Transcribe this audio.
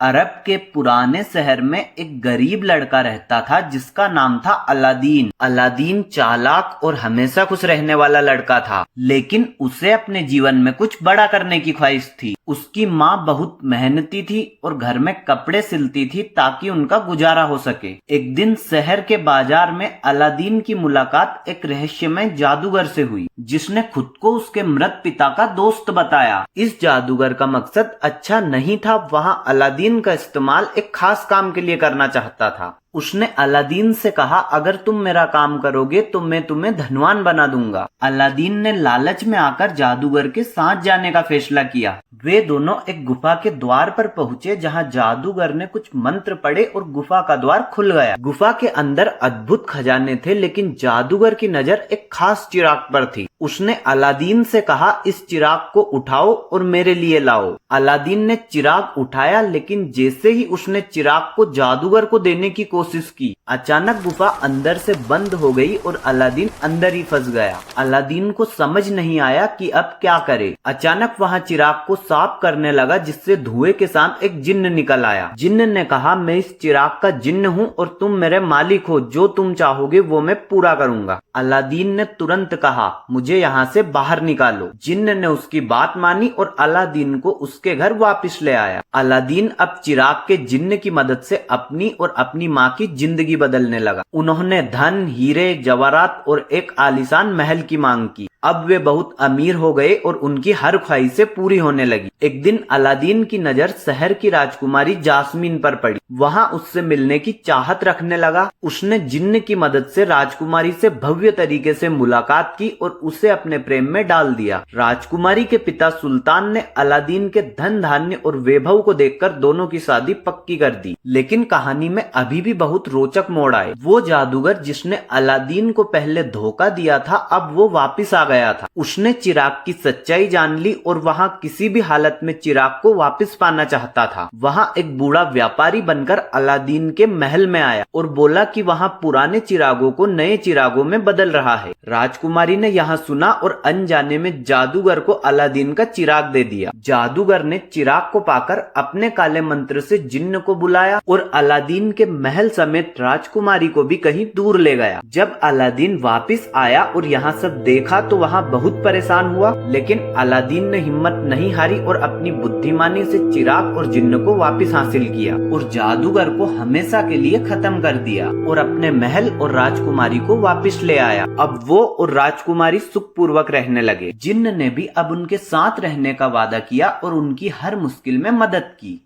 अरब के पुराने शहर में एक गरीब लड़का रहता था जिसका नाम था अलादीन। अलादीन चालाक और हमेशा खुश रहने वाला लड़का था, लेकिन उसे अपने जीवन में कुछ बड़ा करने की ख्वाहिश थी। उसकी माँ बहुत मेहनती थी और घर में कपड़े सिलती थी ताकि उनका गुजारा हो सके। एक दिन शहर के बाजार में अलादीन की मुलाकात एक रहस्यमय जादूगर से हुई, जिसने खुद को उसके मृत पिता का दोस्त बताया। इस जादूगर का मकसद अच्छा नहीं था, वहाँ अलादीन का इस्तेमाल एक खास काम के लिए करना चाहता था। उसने अलादीन से कहा, अगर तुम मेरा काम करोगे तो मैं तुम्हें धनवान बना दूंगा। अलादीन ने लालच में आकर जादूगर के साथ जाने का फैसला किया। वे दोनों एक गुफा के द्वार पर पहुंचे, जहां जादूगर ने कुछ मंत्र पढ़े और गुफा का द्वार खुल गया। गुफा के अंदर अद्भुत खजाने थे, लेकिन जादूगर की नजर एक खास चिराग पर थी। उसने अलादीन से कहा, इस चिराग को उठाओ और मेरे लिए लाओ। अलादीन ने चिराग उठाया, लेकिन जैसे ही उसने चिराग को जादूगर को देने की कोशिश की, अचानक गुफा अंदर से बंद हो गई और अलादीन अंदर ही फंस गया। अलादीन को समझ नहीं आया कि अब क्या करे। अचानक वहां चिराग को साफ करने लगा, जिससे धुएं के साथ एक जिन्न निकल आया। जिन्न ने कहा, मैं इस चिराग का जिन्न हूँ और तुम मेरे मालिक हो, जो तुम चाहोगे वो मैं पूरा करूंगा। अलादीन ने तुरंत कहा, मुझे यहाँ से बाहर निकालो। जिन्न ने उसकी बात मानी और अलादीन को उसके घर वापस ले आया। अलादीन अब चिराग के जिन्न की मदद से अपनी और अपनी माँ की जिंदगी बदलने लगा। उन्होंने धन, हीरे, जवाहरात और एक आलीशान महल की मांग की। अब वे बहुत अमीर हो गए और उनकी हर ख्वाहिशें पूरी होने लगी। एक दिन अलादीन की नजर शहर की राजकुमारी जास्मीन पर पड़ी। वहां उससे मिलने की चाहत रखने लगा। उसने जिन्न की मदद से राजकुमारी से भव्य तरीके से मुलाकात की और उसे अपने प्रेम में डाल दिया। राजकुमारी के पिता सुल्तान ने अलादीन के धन, धान्य और वैभव को देखकर दोनों की शादी पक्की कर दी। लेकिन कहानी में अभी भी बहुत रोचक मोड़ आए। वो जादूगर जिसने अलादीन को पहले धोखा दिया था, अब वो वापिस आ गया था। उसने चिराग की सच्चाई जान ली और वहाँ किसी भी हालत में चिराग को वापस पाना चाहता था। वहाँ एक बूढ़ा व्यापारी बनकर अलादीन के महल में आया और बोला कि वहाँ पुराने चिरागों को नए चिरागों में बदल रहा है। राजकुमारी ने यहाँ सुना और अनजाने में जादूगर को अलादीन का चिराग दे दिया। जादूगर ने चिराग को पाकर अपने काले मंत्र से जिन्न को बुलाया और अलादीन के महल समेत राजकुमारी को भी कहीं दूर ले गया। जब अलादीन वापस आया और यहाँ सब देखा तो वहाँ बहुत परेशान हुआ, लेकिन अलादीन ने हिम्मत नहीं हारी और अपनी बुद्धिमानी से चिराग और जिन्न को वापस हासिल किया और जादूगर को हमेशा के लिए खत्म कर दिया और अपने महल और राजकुमारी को वापस ले आया। अब वो और राजकुमारी सुखपूर्वक रहने लगे। जिन्न ने भी अब उनके साथ रहने का वादा किया और उनकी हर मुश्किल में मदद की।